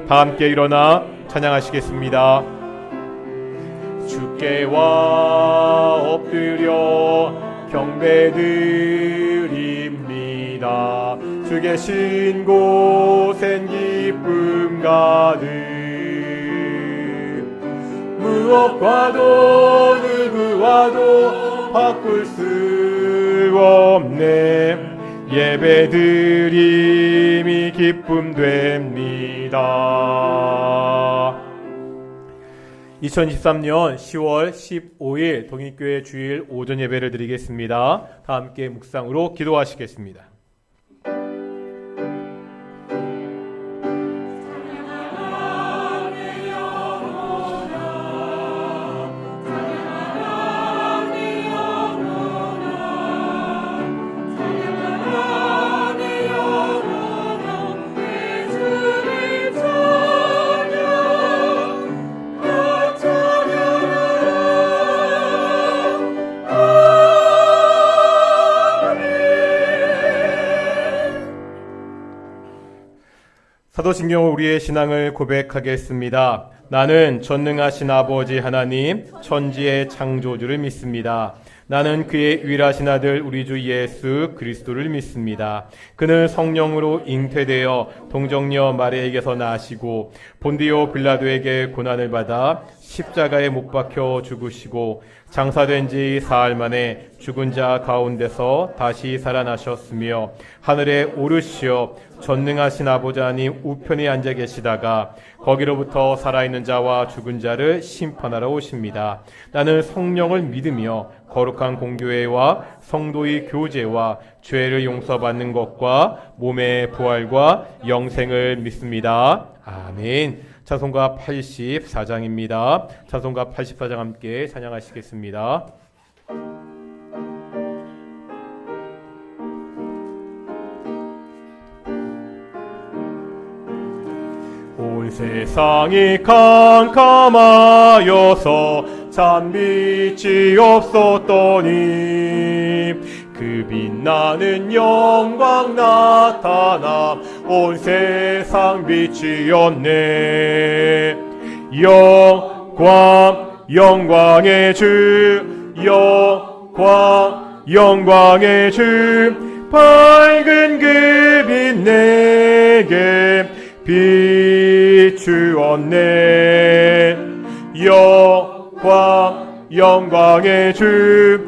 다 함께 일어나 찬양하시겠습니다. 주께와 엎드려 경배드립니다. 주 계신 곳엔 기쁨 가득. 무엇과도 누구와도 바꿀 수 없네. 예배드림이 기쁨 됩니다. 2023년 10월 15일 동익교회 주일 오전 예배를 드리겠습니다. 다 함께 묵상으로 기도하시겠습니다. 사도신경으로 우리의 신앙을 고백하겠습니다. 나는 전능하신 아버지 하나님, 천지의 창조주를 믿습니다. 나는 그의 유일하신 아들 우리 주 예수 그리스도를 믿습니다. 그는 성령으로 잉태되어 동정녀 마리아에게서 나시고 본디오 빌라도에게 고난을 받아 십자가에 못 박혀 죽으시고 장사된 지 사흘 만에 죽은 자 가운데서 다시 살아나셨으며 하늘에 오르시어 전능하신 아버지 하나님 우편에 앉아 계시다가 거기로부터 살아있는 자와 죽은 자를 심판하러 오십니다. 나는 성령을 믿으며 거룩한 공교회와 성도의 교제와 죄를 용서받는 것과 몸의 부활과 영생을 믿습니다. 아멘. 찬송가 84장입니다. 찬송가 84장 함께 찬양하시겠습니다. 온 세상이 캄캄하여서 참 빛이 없었더니 그 빛나는 영광 나타나 온 세상 빛이었네. 영광의 주, 영광의 주, 밝은 그 빛 내게 비추었네. 영광의 주,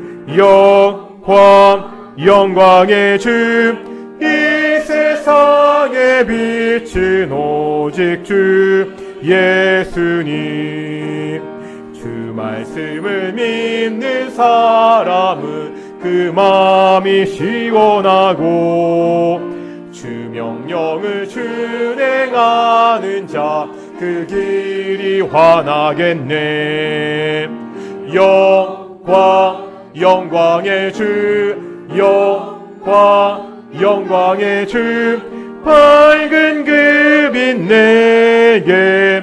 영광의 주, 이 세상의 빛은 오직 주 예수님. 주 말씀을 믿는 사람은 그 마음이 시원하고 주 명령을 준행하는 자 그 길이 환하겠네. 영광의 주, 영광의 주, 밝은 그 빛 내게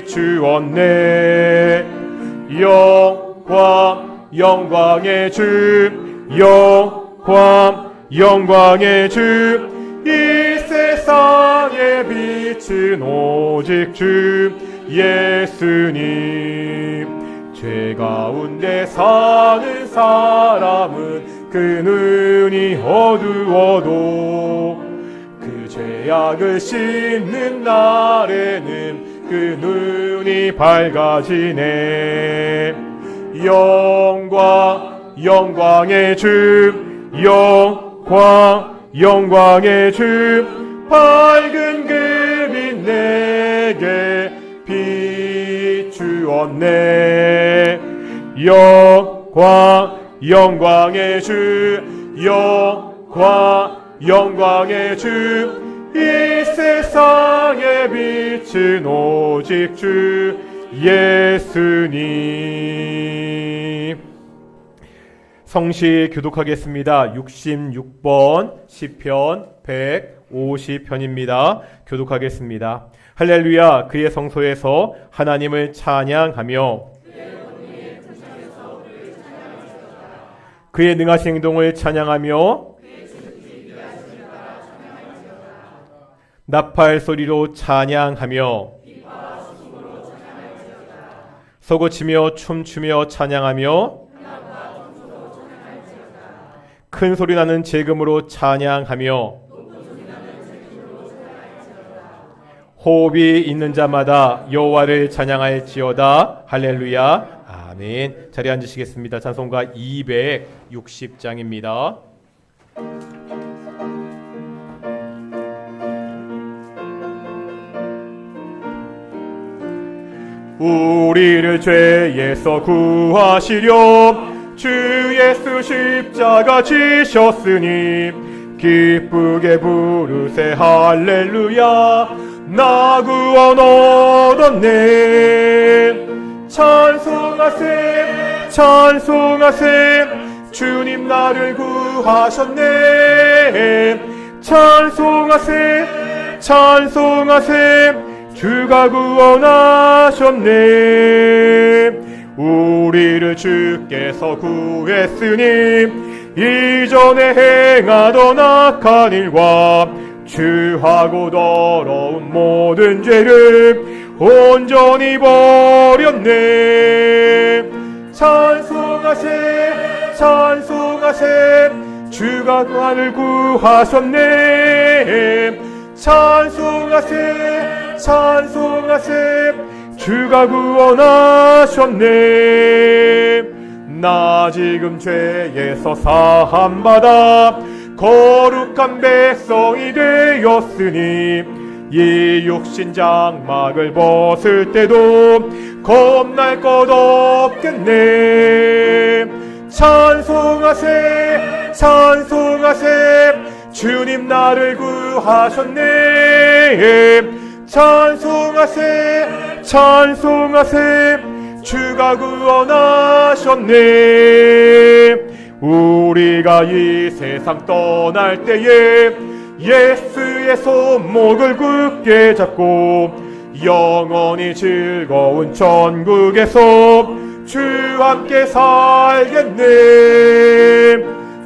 비추었네. 영광의 주, 영광의 주, 이 세상의 빛은 오직 주 예수님. 죄 가운데 사는 사람은 그 눈이 어두워도 그 죄악을 씻는 날에는 그 눈이 밝아지네. 영광의 주, 영광의 주, 밝은 그 빛 내게 비추었네. 영광의 주, 영광의 주, 이 세상의 빛은 오직 주 예수님. 성시 교독하겠습니다. 66번 시편 150편입니다. 교독하겠습니다. 할렐루야. 그의 성소에서 하나님을 찬양하며 그의 능하신 행동을 찬양하며 나팔 소리로 찬양하며 서고치며 춤추며 찬양하며 큰 소리 나는 재금으로 찬양하며 호흡이 있는 자마다 여호와를 찬양할지어다. 할렐루야. 아멘. 자리에 앉으시겠습니다. 찬송가 260장입니다. 우리를 죄에서 구하시려 주 예수 십자가 지셨으니 기쁘게 부르세 할렐루야. 나 구원 얻었네. 찬송하세 찬송하세 주님 나를 구하셨네. 찬송하세 찬송하세 주가 구원하셨네. 우리를 주께서 구했으니 이전에 행하던 악한 일과 추하고 더러운 모든 죄를 온전히 버렸네. 찬송하세 찬송하세 주가 나를 구하셨네. 찬송하세 찬송하세 주가 구원하셨네. 나 지금 죄에서 사함받아 거룩한 백성이 되었으니 이 육신 장막을 벗을 때도 겁날 것 없겠네. 찬송하세 찬송하세 주님 나를 구하셨네. 찬송하세 찬송하세 주가 구원하셨네. 우리가 이 세상 떠날 때에 예수의 손목을 굳게 잡고 영원히 즐거운 천국에서 주와 함께 살겠네.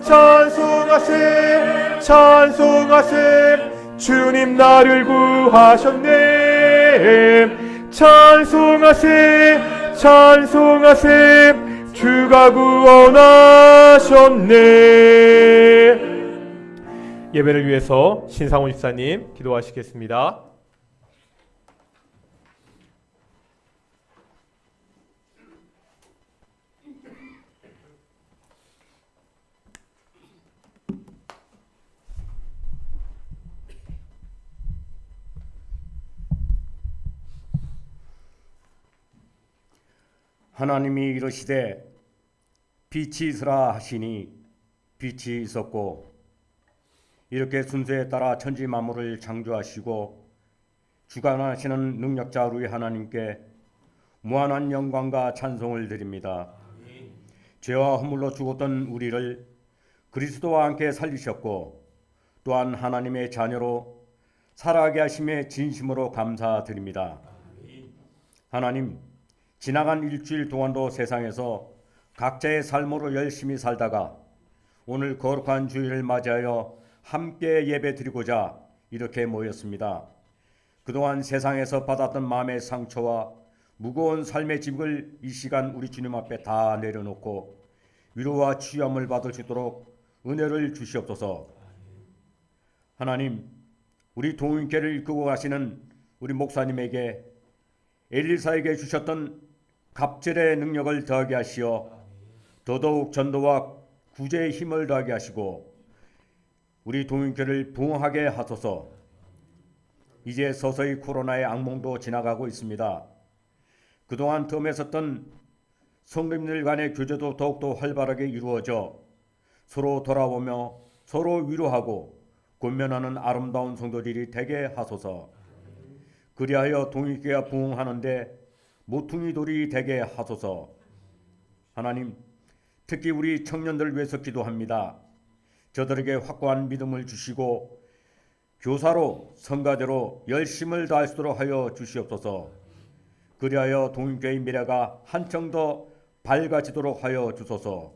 찬송하세 찬송하세 주님 나를 구하셨네. 찬송하세 찬송하세 주가 구원하셨네. 예배를 위해서 신상훈 집사님 기도하시겠습니다. 하나님이 이르시되 빛이 있으라 하시니 빛이 있었고, 이렇게 순서에 따라 천지 만물을 창조하시고 주관하시는 능력자 우리 하나님께 무한한 영광과 찬송을 드립니다. 죄와 허물로 죽었던 우리를 그리스도와 함께 살리셨고 또한 하나님의 자녀로 살아가게 하심에 진심으로 감사드립니다. 하나님, 지나간 일주일 동안도 세상에서 각자의 삶으로 열심히 살다가 오늘 거룩한 주일을 맞이하여 함께 예배드리고자 이렇게 모였습니다. 그동안 세상에서 받았던 마음의 상처와 무거운 삶의 짐을 이 시간 우리 주님 앞에 다 내려놓고 위로와 치유함을 받을 수 있도록 은혜를 주시옵소서. 하나님, 우리 동인교회를 이끌고 가시는 우리 목사님에게 엘리사에게 주셨던 갑절의 능력을 더하게 하시어 더더욱 전도와 구제의 힘을 더하게 하시고 우리 동인교회를 부흥하게 하소서. 이제 서서히 코로나의 악몽도 지나가고 있습니다. 그동안 덤했었던 성도님들 간의 교제도 더욱더 활발하게 이루어져 서로 돌아보며 서로 위로하고 권면하는 아름다운 성도들이 되게 하소서. 그리하여 동일교회가 부흥하는데 모퉁이 돌이 되게 하소서. 하나님, 특히 우리 청년들을 위해서 기도합니다. 저들에게 확고한 믿음을 주시고 교사로 성가대로 열심을 다할 수 있도록 하여 주시옵소서. 그리하여 동인교회의 미래가 한층 더 밝아지도록 하여 주소서.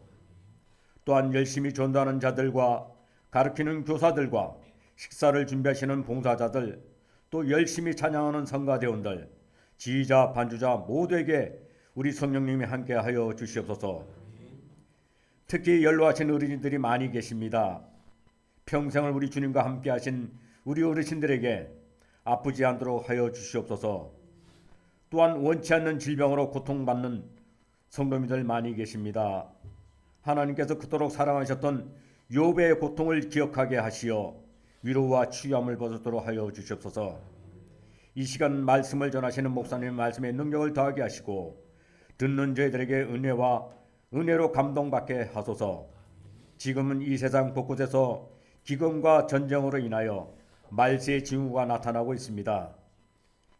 또한 열심히 전도하는 자들과 가르치는 교사들과 식사를 준비하시는 봉사자들 또 열심히 찬양하는 성가대원들, 지휘자, 반주자 모두에게 우리 성령님이 함께하여 주시옵소서. 특히 연로하신 어린이들이 많이 계십니다. 평생을 우리 주님과 함께하신 우리 어르신들에게 아프지 않도록 하여 주시옵소서. 또한 원치 않는 질병으로 고통받는 성도님들 많이 계십니다. 하나님께서 그토록 사랑하셨던 욥의 고통을 기억하게 하시어 위로와 치유함을 벗도록 하여 주시옵소서. 이 시간 말씀을 전하시는 목사님의 말씀에 능력을 더하게 하시고 듣는 저희들에게 은혜로 감동받게 하소서. 지금은 이 세상 곳곳에서 기근과 전쟁으로 인하여 말세의 징후가 나타나고 있습니다.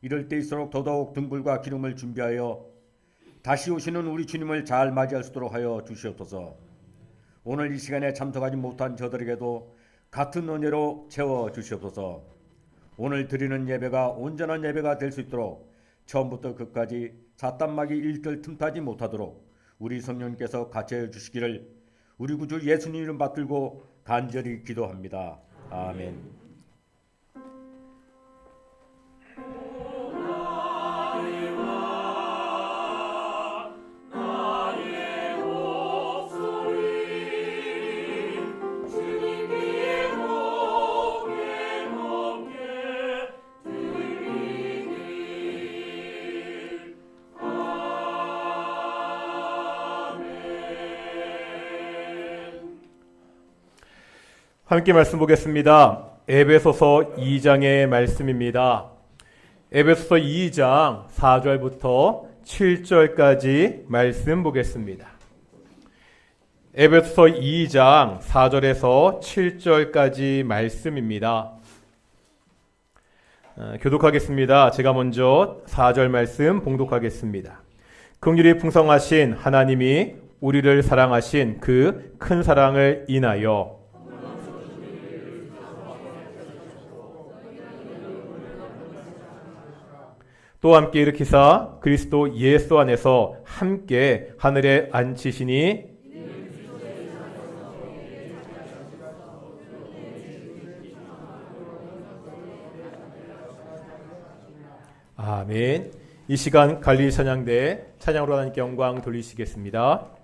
이럴 때일수록 더더욱 등불과 기름을 준비하여 다시 오시는 우리 주님을 잘 맞이할 수 있도록 하여 주시옵소서. 오늘 이 시간에 참석하지 못한 저들에게도 같은 은혜로 채워 주시옵소서. 오늘 드리는 예배가 온전한 예배가 될 수 있도록 처음부터 끝까지 사탄막이 일절 틈타지 못하도록 우리 성령님께서 같이해 주시기를 우리 구주 예수님 이름 받들고 간절히 기도합니다. 아멘. 함께 말씀 보겠습니다. 에베소서 2장의 말씀입니다. 에베소서 2장 4절부터 7절까지 말씀 보겠습니다. 에베소서 2장 4절에서 7절까지 말씀입니다. 교독하겠습니다. 제가 먼저 4절 말씀 봉독하겠습니다. 긍휼이 풍성하신 하나님이 우리를 사랑하신 그 큰 사랑을 인하여 또 함께 일으키사 그리스도 예수 안에서 함께 하늘에 앉히시니 아멘. 이 시간 갈릴리 찬양대 찬양으로 하나님께 영광 돌리시겠습니다.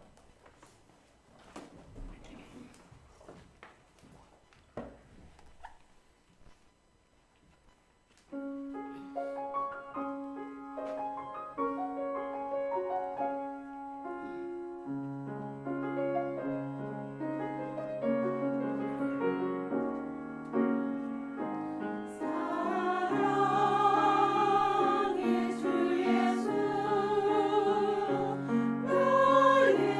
사랑의 주 예수 너의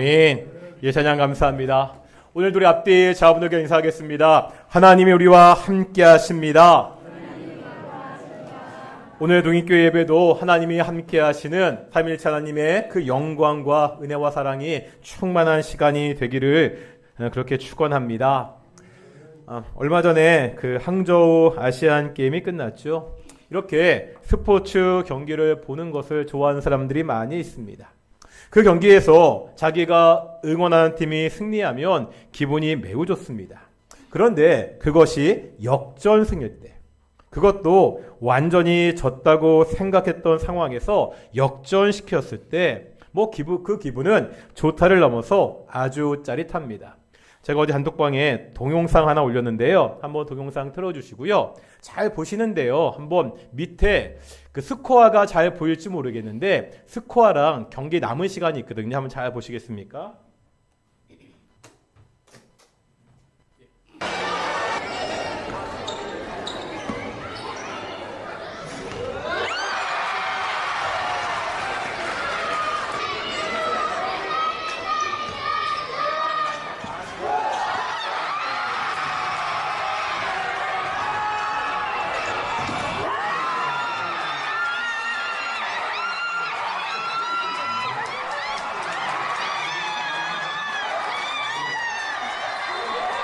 아멘. 예찬양 감사합니다. 오늘도 우리 앞뒤 자분들께 인사하겠습니다. 하나님이 우리와 함께 하십니다. 오늘 동익교회 예배도 하나님이 함께 하시는 삼일체 하나님의 그 영광과 은혜와 사랑이 충만한 시간이 되기를 그렇게 축원합니다. 얼마 전에 그 항저우 아시안 게임이 끝났죠. 이렇게 스포츠 경기를 보는 것을 좋아하는 사람들이 많이 있습니다. 그 경기에서 자기가 응원하는 팀이 승리하면 기분이 매우 좋습니다. 그런데 그것이 역전승일 때, 그것도 완전히 졌다고 생각했던 상황에서 역전시켰을 때, 그 기분은 좋다를 넘어서 아주 짜릿합니다. 제가 어제 단톡방에 동영상 하나 올렸는데요. 한번 동영상 틀어주시고요. 잘 보시는데요. 한번 밑에 그 스코어가 잘 보일지 모르겠는데 스코어랑 경기 남은 시간이 있거든요. 한번 잘 보시겠습니까?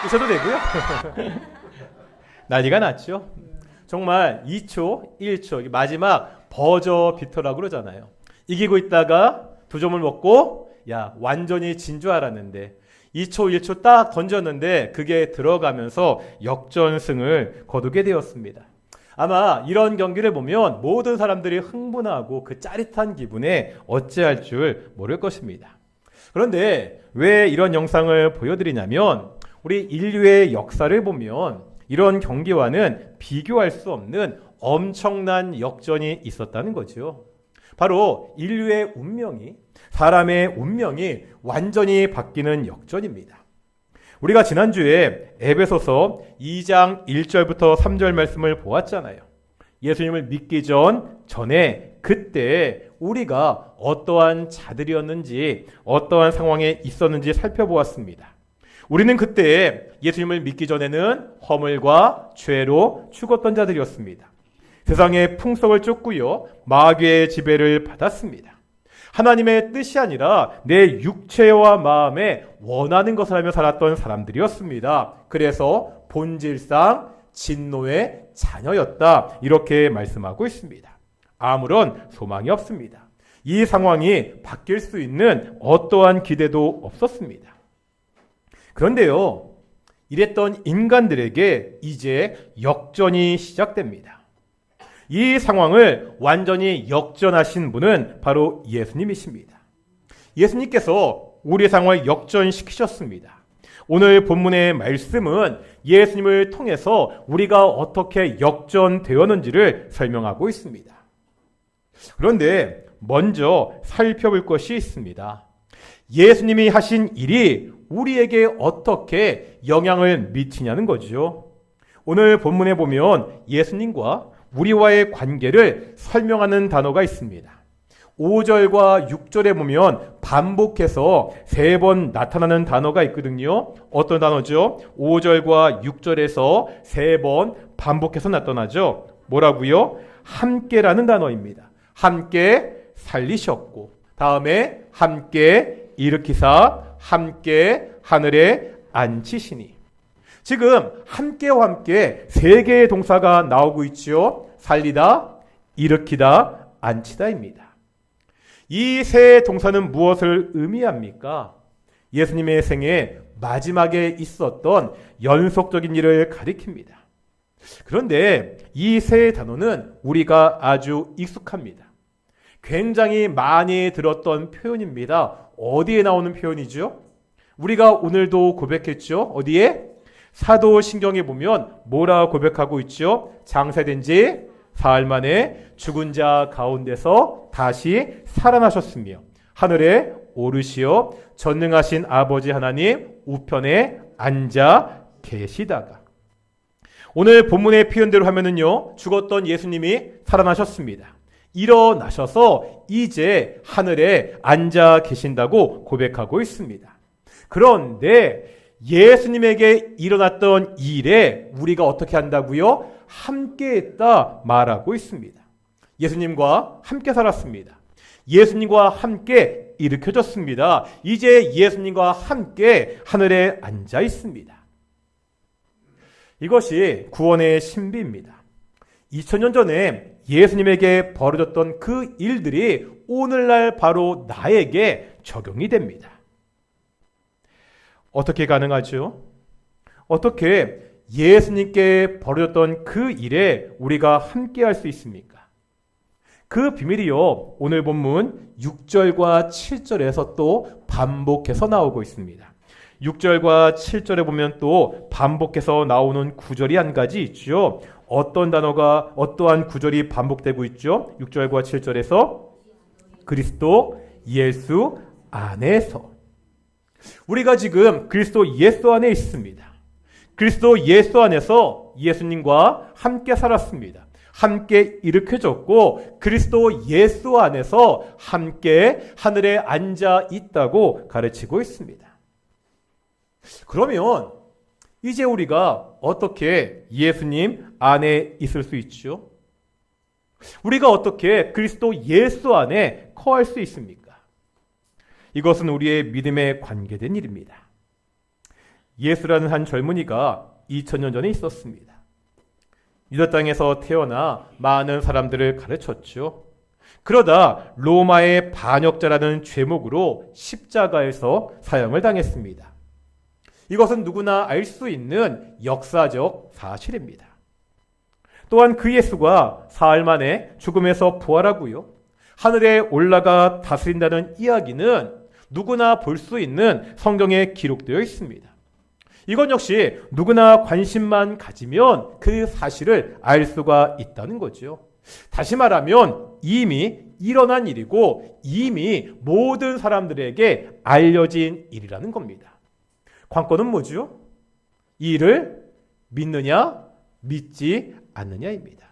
웃어도 되고요. 난리가 났죠. 정말 2초, 1초 마지막 버저 비터라고 그러잖아요. 이기고 있다가 2점을 먹고 야 완전히 진 줄 알았는데 2초, 1초 딱 던졌는데 그게 들어가면서 역전승을 거두게 되었습니다. 아마 이런 경기를 보면 모든 사람들이 흥분하고 그 짜릿한 기분에 어찌할 줄 모를 것입니다. 그런데 왜 이런 영상을 보여드리냐면 우리 인류의 역사를 보면 이런 경기와는 비교할 수 없는 엄청난 역전이 있었다는 거죠. 바로 인류의 운명이, 사람의 운명이 완전히 바뀌는 역전입니다. 우리가 지난주에 에베소서 2장 1절부터 3절 말씀을 보았잖아요. 예수님을 믿기 전에 그때 우리가 어떠한 자들이었는지 어떠한 상황에 있었는지 살펴보았습니다. 우리는 그때 예수님을 믿기 전에는 허물과 죄로 죽었던 자들이었습니다. 세상의 풍속을 쫓고요, 마귀의 지배를 받았습니다. 하나님의 뜻이 아니라 내 육체와 마음에 원하는 것을 하며 살았던 사람들이었습니다. 그래서 본질상 진노의 자녀였다, 이렇게 말씀하고 있습니다. 아무런 소망이 없습니다. 이 상황이 바뀔 수 있는 어떠한 기대도 없었습니다. 그런데요, 이랬던 인간들에게 이제 역전이 시작됩니다. 이 상황을 완전히 역전하신 분은 바로 예수님이십니다. 예수님께서 우리 상황을 역전시키셨습니다. 오늘 본문의 말씀은 예수님을 통해서 우리가 어떻게 역전되었는지를 설명하고 있습니다. 그런데 먼저 살펴볼 것이 있습니다. 예수님이 하신 일이 우리에게 어떻게 영향을 미치냐는 거죠. 오늘 본문에 보면 예수님과 우리와의 관계를 설명하는 단어가 있습니다. 5절과 6절에 보면 반복해서 3번 나타나는 단어가 있거든요. 어떤 단어죠? 5절과 6절에서 3번 반복해서 나타나죠. 뭐라고요? 함께라는 단어입니다. 함께 살리셨고, 다음에 함께 일으키사, 함께 하늘에 앉히시니. 지금 함께와 함께 3개의 동사가 나오고 있죠. 살리다, 일으키다, 앉히다입니다. 이 세 동사는 무엇을 의미합니까? 예수님의 생애 마지막에 있었던 연속적인 일을 가리킵니다. 그런데 이 세 단어는 우리가 아주 익숙합니다. 굉장히 많이 들었던 표현입니다. 어디에 나오는 표현이죠? 우리가 오늘도 고백했죠. 어디에? 사도신경에 보면 뭐라 고백하고 있죠? 장사된 지 사흘 만에 죽은 자 가운데서 다시 살아나셨으며 하늘에 오르시어 전능하신 아버지 하나님 우편에 앉아 계시다가. 오늘 본문의 표현대로 하면은요, 죽었던 예수님이 살아나셨습니다. 일어나셔서 이제 하늘에 앉아 계신다고 고백하고 있습니다. 그런데 예수님에게 일어났던 일에 우리가 어떻게 한다고요? 함께 했다 말하고 있습니다. 예수님과 함께 살았습니다. 예수님과 함께 일으켜졌습니다. 이제 예수님과 함께 하늘에 앉아 있습니다. 이것이 구원의 신비입니다. 2000년 전에 예수님에게 벌어졌던 그 일들이 오늘날 바로 나에게 적용이 됩니다. 어떻게 가능하죠? 어떻게 예수님께 벌어졌던 그 일에 우리가 함께 할 수 있습니까? 그 비밀이요, 오늘 본문 6절과 7절에서 또 반복해서 나오고 있습니다. 6절과 7절에 보면 또 반복해서 나오는 구절이 한 가지 있죠. 어떤 단어가, 어떠한 구절이 반복되고 있죠? 6절과 7절에서 그리스도 예수 안에서. 우리가 지금 그리스도 예수 안에 있습니다. 그리스도 예수 안에서 예수님과 함께 살았습니다. 함께 일으켜졌고 그리스도 예수 안에서 함께 하늘에 앉아 있다고 가르치고 있습니다. 그러면 이제 우리가 어떻게 예수님 안에 있을 수 있죠? 우리가 어떻게 그리스도 예수 안에 거할 수 있습니까? 이것은 우리의 믿음에 관계된 일입니다. 예수라는 한 젊은이가 2000년 전에 있었습니다. 유다 땅에서 태어나 많은 사람들을 가르쳤죠. 그러다 로마의 반역자라는 죄목으로 십자가에서 사형을 당했습니다. 이것은 누구나 알 수 있는 역사적 사실입니다. 또한 그 예수가 사흘 만에 죽음에서 부활하고요, 하늘에 올라가 다스린다는 이야기는 누구나 볼 수 있는 성경에 기록되어 있습니다. 이건 역시 누구나 관심만 가지면 그 사실을 알 수가 있다는 거죠. 다시 말하면 이미 일어난 일이고 이미 모든 사람들에게 알려진 일이라는 겁니다. 관건은 뭐죠? 이 일을 믿느냐, 믿지 않느냐입니다.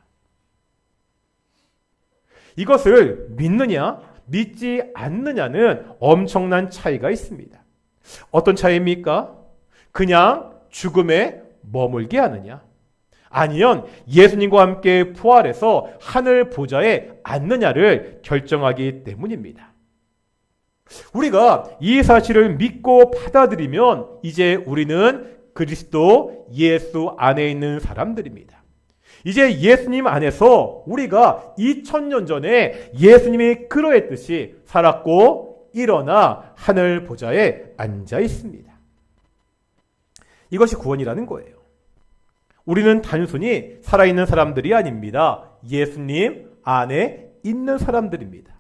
이것을 믿느냐, 믿지 않느냐는 엄청난 차이가 있습니다. 어떤 차이입니까? 그냥 죽음에 머물게 하느냐, 아니면 예수님과 함께 부활해서 하늘 보좌에 앉느냐를 결정하기 때문입니다. 우리가 이 사실을 믿고 받아들이면 이제 우리는 그리스도 예수 안에 있는 사람들입니다. 이제 예수님 안에서 우리가 2000년 전에 예수님이 그러했듯이 살았고 일어나 하늘 보좌에 앉아 있습니다. 이것이 구원이라는 거예요. 우리는 단순히 살아있는 사람들이 아닙니다. 예수님 안에 있는 사람들입니다.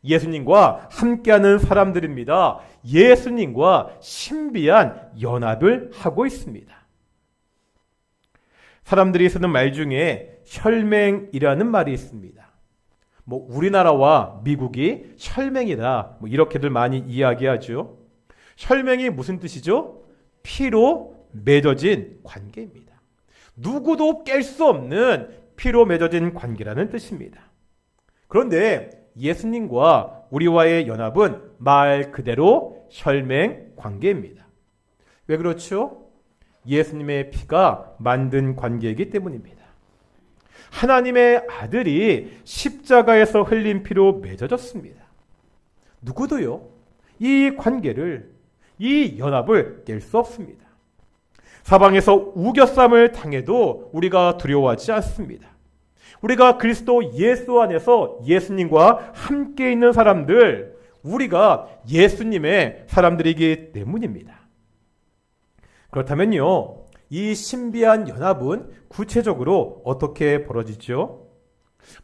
예수님과 함께하는 사람들입니다. 예수님과 신비한 연합을 하고 있습니다. 사람들이 쓰는 말 중에 혈맹이라는 말이 있습니다. 우리나라와 미국이 혈맹이다, 이렇게들 많이 이야기하죠. 혈맹이 무슨 뜻이죠? 피로 맺어진 관계입니다. 누구도 깰 수 없는 피로 맺어진 관계라는 뜻입니다. 그런데 예수님과 우리와의 연합은 말 그대로 혈맹 관계입니다. 왜 그렇죠? 예수님의 피가 만든 관계이기 때문입니다. 하나님의 아들이 십자가에서 흘린 피로 맺어졌습니다. 누구도요, 이 관계를, 이 연합을 깰 수 없습니다. 사방에서 우겨쌈을 당해도 우리가 두려워하지 않습니다. 우리가 그리스도 예수 안에서 예수님과 함께 있는 사람들, 우리가 예수님의 사람들이기 때문입니다. 그렇다면요, 이 신비한 연합은 구체적으로 어떻게 벌어지죠?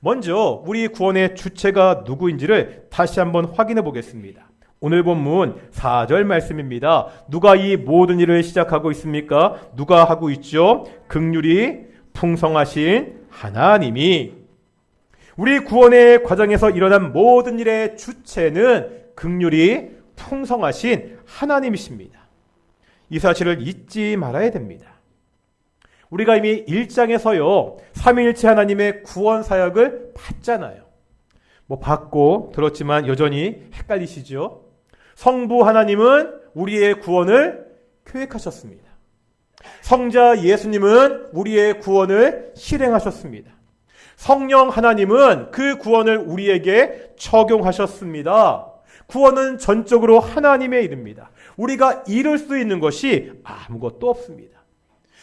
먼저 우리 구원의 주체가 누구인지를 다시 한번 확인해 보겠습니다. 오늘 본문 4절 말씀입니다. 누가 이 모든 일을 시작하고 있습니까? 누가 하고 있죠? 긍휼이 풍성하신 하나님이. 우리 구원의 과정에서 일어난 모든 일의 주체는 긍휼이 풍성하신 하나님이십니다. 이 사실을 잊지 말아야 됩니다. 우리가 이미 1장에서요, 삼위일체 하나님의 구원 사역을 봤잖아요. 봤고 들었지만 여전히 헷갈리시죠? 성부 하나님은 우리의 구원을 계획하셨습니다. 성자 예수님은 우리의 구원을 실행하셨습니다. 성령 하나님은 그 구원을 우리에게 적용하셨습니다. 구원은 전적으로 하나님의 일입니다. 우리가 이룰 수 있는 것이 아무것도 없습니다.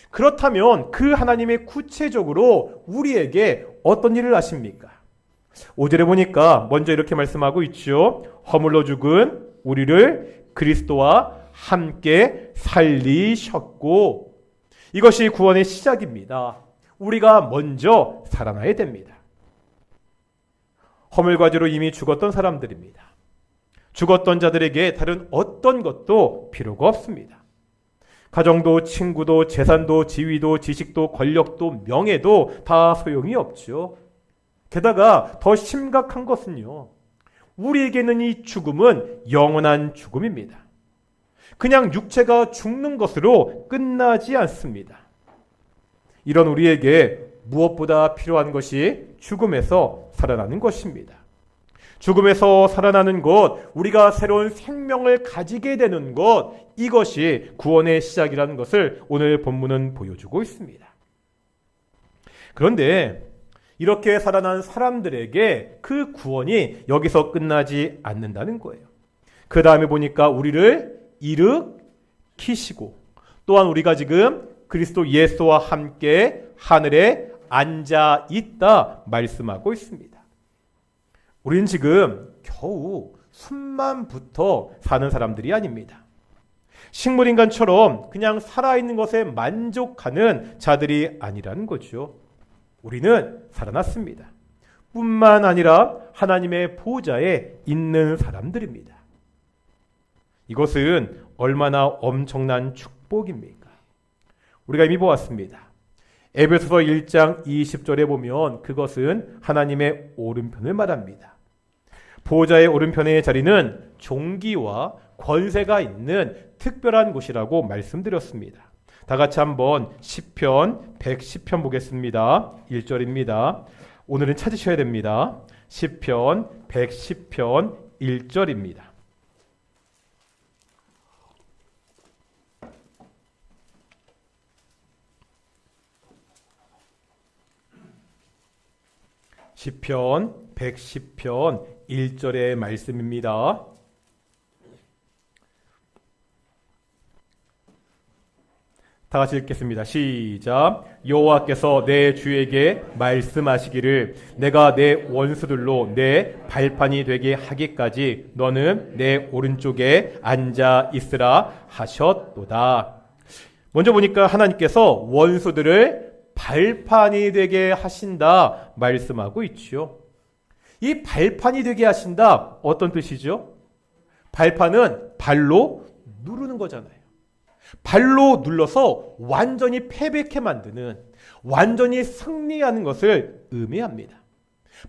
그렇다면 그 하나님의 구체적으로 우리에게 어떤 일을 하십니까? 5절에 보니까 먼저 이렇게 말씀하고 있죠. 허물로 죽은 우리를 그리스도와 함께 살리셨고, 이것이 구원의 시작입니다. 우리가 먼저 살아나야 됩니다. 허물과지로 이미 죽었던 사람들입니다. 죽었던 자들에게 다른 어떤 것도 필요가 없습니다. 가정도 친구도 재산도 지위도 지식도 권력도 명예도 다 소용이 없죠. 게다가 더 심각한 것은요, 우리에게는 이 죽음은 영원한 죽음입니다. 그냥 육체가 죽는 것으로 끝나지 않습니다. 이런 우리에게 무엇보다 필요한 것이 죽음에서 살아나는 것입니다. 죽음에서 살아나는 것, 우리가 새로운 생명을 가지게 되는 것, 이것이 구원의 시작이라는 것을 오늘 본문은 보여주고 있습니다. 그런데 이렇게 살아난 사람들에게 그 구원이 여기서 끝나지 않는다는 거예요. 그 다음에 보니까 우리를 일으키시고, 또한 우리가 지금 그리스도 예수와 함께 하늘에 앉아 있다 말씀하고 있습니다. 우리는 지금 겨우 숨만 붙어 사는 사람들이 아닙니다. 식물인간처럼 그냥 살아있는 것에 만족하는 자들이 아니라는 거죠. 우리는 살아났습니다. 뿐만 아니라 하나님의 보좌에 있는 사람들입니다. 이것은 얼마나 엄청난 축복입니까? 우리가 이미 보았습니다. 에베소서 1장 20절에 보면 그것은 하나님의 오른편을 말합니다. 보좌의 오른편의 자리는 종기와 권세가 있는 특별한 곳이라고 말씀드렸습니다. 다 같이 한번 시편 110편 보겠습니다. 1절입니다. 오늘은 찾으셔야 됩니다. 시편 110편 1절입니다. 시편 110편 1절의 말씀입니다. 다 같이 읽겠습니다. 시작. 여호와께서 내 주에게 말씀하시기를 내가 내 원수들로 내 발판이 되게 하기까지 너는 내 오른쪽에 앉아 있으라 하셨도다. 먼저 보니까 하나님께서 원수들을 발판이 되게 하신다 말씀하고 있죠. 이 발판이 되게 하신다 어떤 뜻이죠? 발판은 발로 누르는 거잖아요. 발로 눌러서 완전히 패배케 만드는, 완전히 승리하는 것을 의미합니다.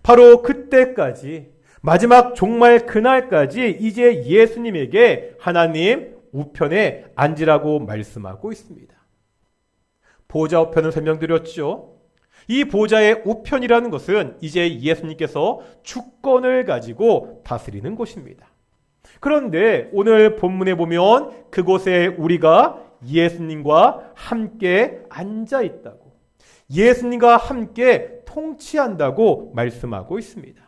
바로 그때까지, 마지막 종말 그날까지 이제 예수님에게 하나님 우편에 앉으라고 말씀하고 있습니다. 보좌 우편은 설명드렸죠. 이 보좌의 우편이라는 것은 이제 예수님께서 주권을 가지고 다스리는 곳입니다. 그런데 오늘 본문에 보면 그곳에 우리가 예수님과 함께 앉아 있다고, 예수님과 함께 통치한다고 말씀하고 있습니다.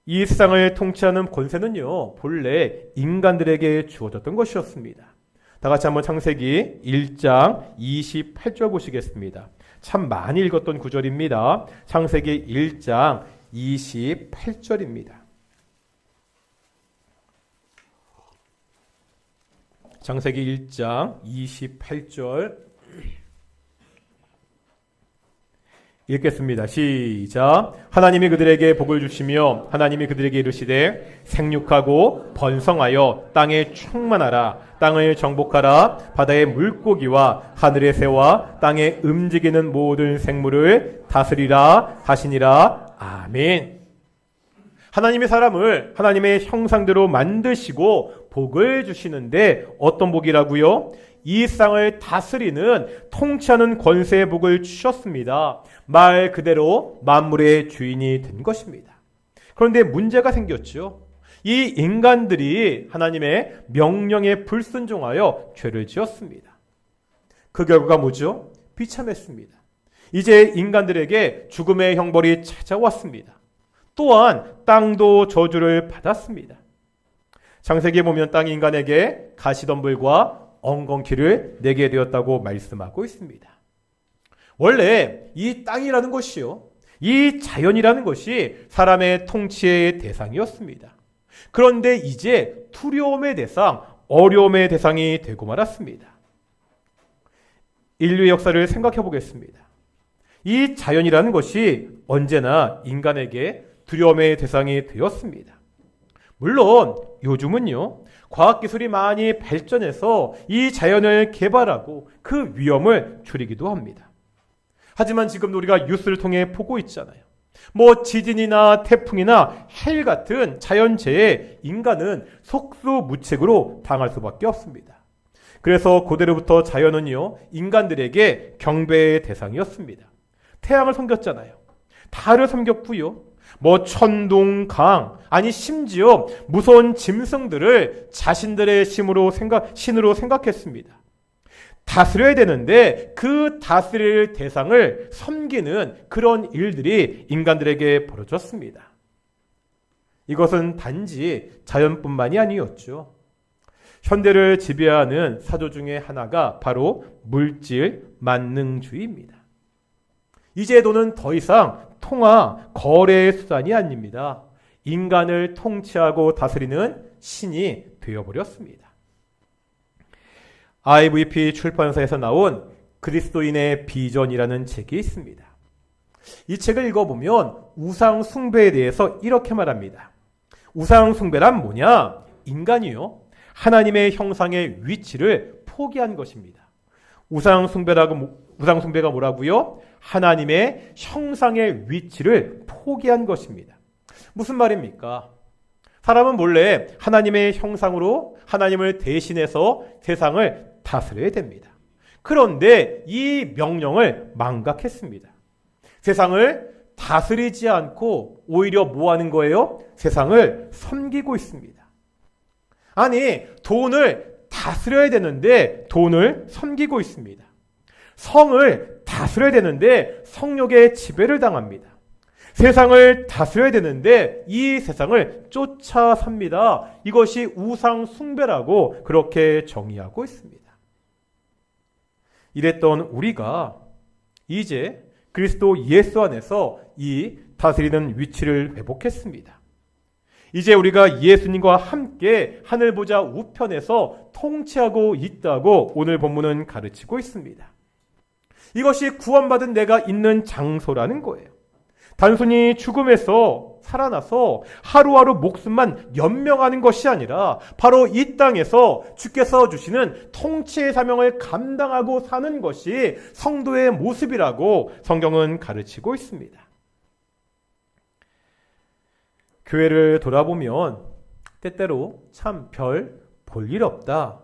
이 세상을 통치하는 권세는요, 본래 인간들에게 주어졌던 것이었습니다. 다 같이 한번 창세기 1장 28절 보시겠습니다. 참 많이 읽었던 구절입니다. 창세기 1장 28절입니다. 창세기 1장 28절 읽겠습니다. 시작. 하나님이 그들에게 복을 주시며 하나님이 그들에게 이르시되 생육하고 번성하여 땅에 충만하라. 땅을 정복하라. 바다의 물고기와 하늘의 새와 땅에 움직이는 모든 생물을 다스리라 하시니라. 아멘. 하나님의 사람을 하나님의 형상대로 만드시고 복을 주시는데 어떤 복이라고요? 이 땅을 다스리는 통치하는 권세의 복을 주셨습니다. 말 그대로 만물의 주인이 된 것입니다. 그런데 문제가 생겼죠. 이 인간들이 하나님의 명령에 불순종하여 죄를 지었습니다. 그 결과가 뭐죠? 비참했습니다. 이제 인간들에게 죽음의 형벌이 찾아왔습니다. 또한 땅도 저주를 받았습니다. 창세기에 보면 땅이 인간에게 가시덤불과 엉겅퀴를 내게 되었다고 말씀하고 있습니다. 원래 이 땅이라는 것이요, 이 자연이라는 것이 사람의 통치의 대상이었습니다. 그런데 이제 두려움의 대상, 어려움의 대상이 되고 말았습니다. 인류의 역사를 생각해 보겠습니다. 이 자연이라는 것이 언제나 인간에게 두려움의 대상이 되었습니다. 물론 요즘은요, 과학기술이 많이 발전해서 이 자연을 개발하고 그 위험을 줄이기도 합니다. 하지만 지금 우리가 뉴스를 통해 보고 있잖아요. 지진이나 태풍이나 해일 같은 자연재해에 인간은 속수무책으로 당할 수밖에 없습니다. 그래서 고대로부터 자연은요, 인간들에게 경배의 대상이었습니다. 태양을 섬겼잖아요. 달을 섬겼고요. 천둥, 강, 아니 심지어 무서운 짐승들을 자신들의 신으로 생각했습니다. 다스려야 되는데 그 다스릴 대상을 섬기는 그런 일들이 인간들에게 벌어졌습니다. 이것은 단지 자연뿐만이 아니었죠. 현대를 지배하는 사조 중에 하나가 바로 물질 만능주의입니다. 이 제도는 더 이상 통화, 거래의 수단이 아닙니다. 인간을 통치하고 다스리는 신이 되어버렸습니다. IVP 출판사에서 나온 그리스도인의 비전이라는 책이 있습니다. 이 책을 읽어보면 우상 숭배에 대해서 이렇게 말합니다. 우상 숭배란 뭐냐? 인간이요, 하나님의 형상의 위치를 포기한 것입니다. 우상 숭배가 뭐라고요? 하나님의 형상의 위치를 포기한 것입니다. 무슨 말입니까? 사람은 원래 하나님의 형상으로 하나님을 대신해서 세상을 다스려야 됩니다. 그런데 이 명령을 망각했습니다. 세상을 다스리지 않고 오히려 뭐 하는 거예요? 세상을 섬기고 있습니다. 아니, 돈을 다스려야 되는데 돈을 섬기고 있습니다. 성을 다스려야 되는데 성욕의 지배를 당합니다. 세상을 다스려야 되는데 이 세상을 쫓아 삽니다. 이것이 우상 숭배라고 그렇게 정의하고 있습니다. 이랬던 우리가 이제 그리스도 예수 안에서 이 다스리는 위치를 회복했습니다. 이제 우리가 예수님과 함께 하늘 보좌 우편에서 통치하고 있다고 오늘 본문은 가르치고 있습니다. 이것이 구원받은 내가 있는 장소라는 거예요. 단순히 죽음에서 살아나서 하루하루 목숨만 연명하는 것이 아니라 바로 이 땅에서 주께서 주시는 통치의 사명을 감당하고 사는 것이 성도의 모습이라고 성경은 가르치고 있습니다. 교회를 돌아보면 때때로 참 별 볼 일 없다,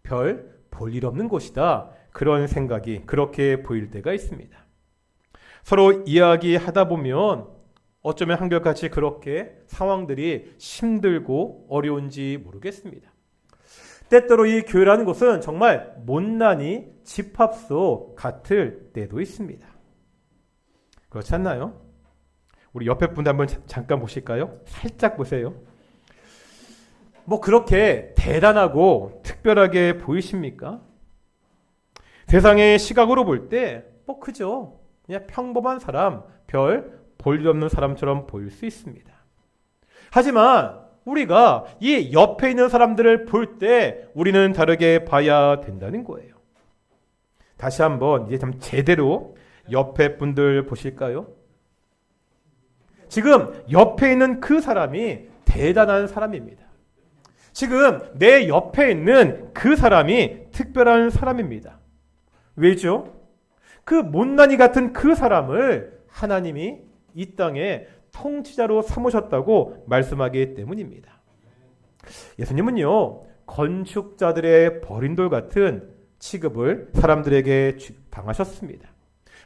별 볼 일 없는 곳이다, 그런 생각이 그렇게 보일 때가 있습니다. 서로 이야기하다 보면 어쩌면 한결같이 그렇게 상황들이 힘들고 어려운지 모르겠습니다. 때때로 이 교회라는 곳은 정말 못난이 집합소 같을 때도 있습니다. 그렇지 않나요? 우리 옆에 분들 한번 잠깐 보실까요? 살짝 보세요. 그렇게 대단하고 특별하게 보이십니까? 세상의 시각으로 볼 때 그죠? 그냥 평범한 사람, 별 볼 일 없는 사람처럼 보일 수 있습니다. 하지만 우리가 이 옆에 있는 사람들을 볼 때 우리는 다르게 봐야 된다는 거예요. 다시 한번 이제 좀 제대로 옆에 분들 보실까요? 지금 옆에 있는 그 사람이 대단한 사람입니다. 지금 내 옆에 있는 그 사람이 특별한 사람입니다. 왜죠? 그 못난이 같은 그 사람을 하나님이 이 땅에 통치자로 삼으셨다고 말씀하기 때문입니다. 예수님은요, 건축자들의 버린 돌 같은 취급을 사람들에게 당하셨습니다.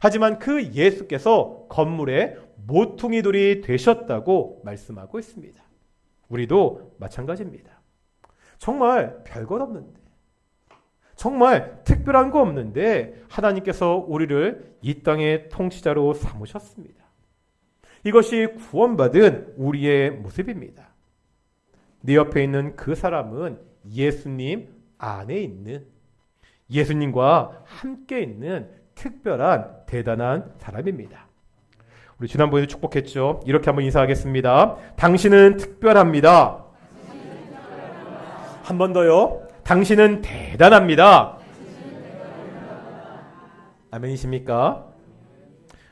하지만 그 예수께서 건물의 모퉁이돌이 되셨다고 말씀하고 있습니다. 우리도 마찬가지입니다. 정말 별것 없는데, 정말 특별한 거 없는데 하나님께서 우리를 이 땅의 통치자로 삼으셨습니다. 이것이 구원받은 우리의 모습입니다. 네 옆에 있는 그 사람은 예수님 안에 있는, 예수님과 함께 있는 특별한 대단한 사람입니다. 우리 지난번에 축복했죠. 이렇게 한번 인사하겠습니다. 당신은 특별합니다. 한 번 더요. 당신은 대단합니다. 아멘이십니까?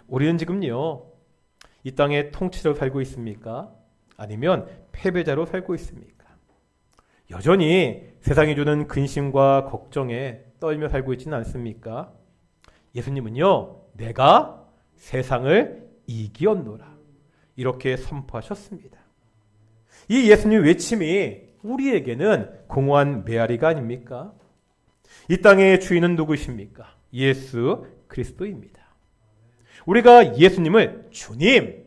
우리는 지금요, 이 땅에 통치자로 살고 있습니까? 아니면 패배자로 살고 있습니까? 여전히 세상이 주는 근심과 걱정에 떨며 살고 있지는 않습니까? 예수님은요, 내가 세상을 이기었노라, 이렇게 선포하셨습니다. 이 예수님 외침이 우리에게는 공허한 메아리가 아닙니까? 이 땅의 주인은 누구십니까? 예수 그리스도입니다. 우리가 예수님을 주님,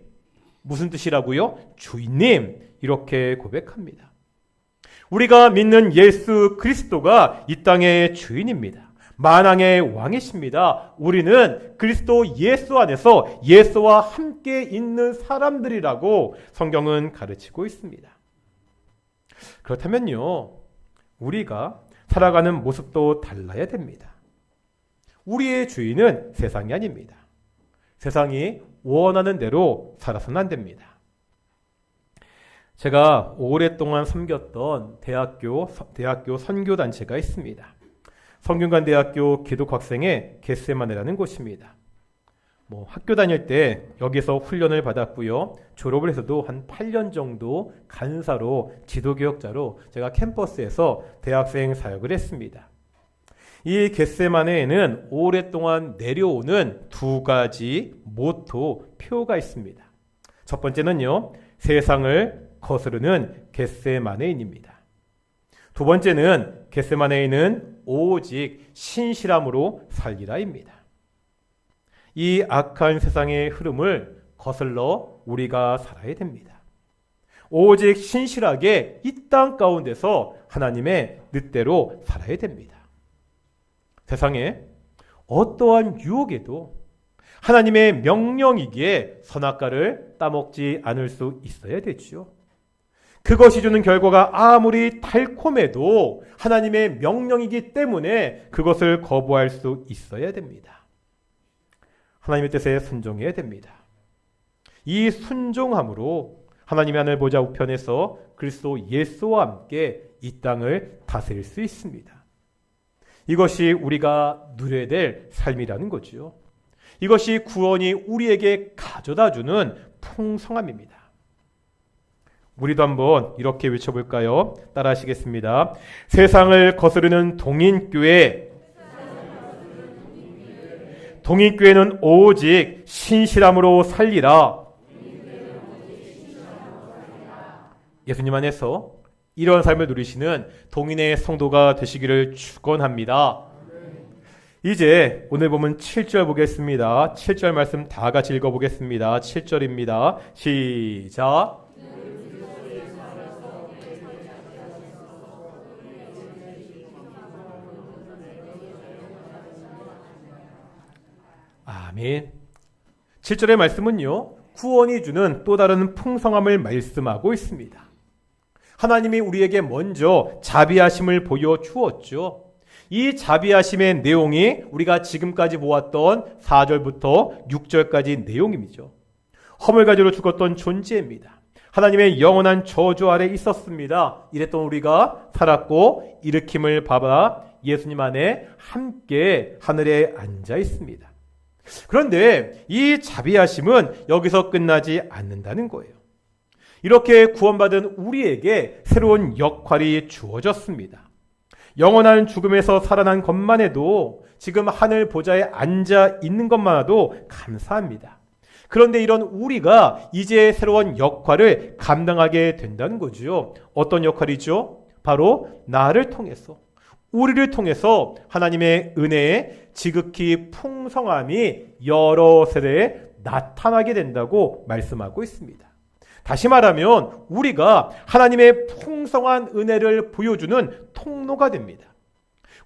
무슨 뜻이라고요? 주인님, 이렇게 고백합니다. 우리가 믿는 예수 그리스도가 이 땅의 주인입니다. 만왕의 왕이십니다. 우리는 그리스도 예수 안에서 예수와 함께 있는 사람들이라고 성경은 가르치고 있습니다. 그렇다면요, 우리가 살아가는 모습도 달라야 됩니다. 우리의 주인은 세상이 아닙니다. 세상이 원하는 대로 살아서는 안 됩니다. 제가 오랫동안 섬겼던 대학교 선교단체가 있습니다. 성균관대학교 기독학생의 겟세마네라는 곳입니다. 학교 다닐 때 여기서 훈련을 받았고요. 졸업을 해서도 한 8년 정도 간사로 지도교역자로 제가 캠퍼스에서 대학생 사역을 했습니다. 이 겟세마네에는 오랫동안 내려오는 두 가지 모토, 표가 있습니다. 첫 번째는요, 세상을 거스르는 겟세마네인입니다. 두 번째는 겟세마네인은 오직 신실함으로 살리라입니다. 이 악한 세상의 흐름을 거슬러 우리가 살아야 됩니다. 오직 신실하게 이 땅 가운데서 하나님의 뜻대로 살아야 됩니다. 세상에 어떠한 유혹에도 하나님의 명령이기에 선악과를 따먹지 않을 수 있어야 되지요. 그것이 주는 결과가 아무리 달콤해도 하나님의 명령이기 때문에 그것을 거부할 수 있어야 됩니다. 하나님의 뜻에 순종해야 됩니다. 이 순종함으로 하나님의 하늘 보좌 우편에서 그리스도 예수와 함께 이 땅을 다스릴 수 있습니다. 이것이 우리가 누려야 될 삶이라는 거죠. 이것이 구원이 우리에게 가져다주는 풍성함입니다. 우리도 한번 이렇게 외쳐볼까요? 따라 하시겠습니다. 세상을 거스르는 동인교회, 동인교회는 오직 신실함으로 살리라. 예수님 안에서 이런 삶을 누리시는 동인의 성도가 되시기를 축원합니다. 이제 오늘 보면 7절 보겠습니다. 7절 말씀 다 같이 읽어보겠습니다. 7절입니다. 시작. 아멘. 7절의 말씀은요, 구원이 주는 또 다른 풍성함을 말씀하고 있습니다. 하나님이 우리에게 먼저 자비하심을 보여주었죠. 이 자비하심의 내용이 우리가 지금까지 보았던 4절부터 6절까지 내용이죠. 허물가지로 죽었던 존재입니다. 하나님의 영원한 저주 아래 있었습니다. 이랬던 우리가 살았고 일으킴을 받아 예수님 안에 함께 하늘에 앉아 있습니다. 그런데 이 자비하심은 여기서 끝나지 않는다는 거예요. 이렇게 구원받은 우리에게 새로운 역할이 주어졌습니다. 영원한 죽음에서 살아난 것만 해도 지금 하늘 보좌에 앉아 있는 것만 해도 감사합니다. 그런데 이런 우리가 이제 새로운 역할을 감당하게 된다는 거죠. 어떤 역할이죠? 바로 나를 통해서, 우리를 통해서 하나님의 은혜의 지극히 풍성함이 여러 세대에 나타나게 된다고 말씀하고 있습니다. 다시 말하면 우리가 하나님의 풍성한 은혜를 보여주는 통로가 됩니다.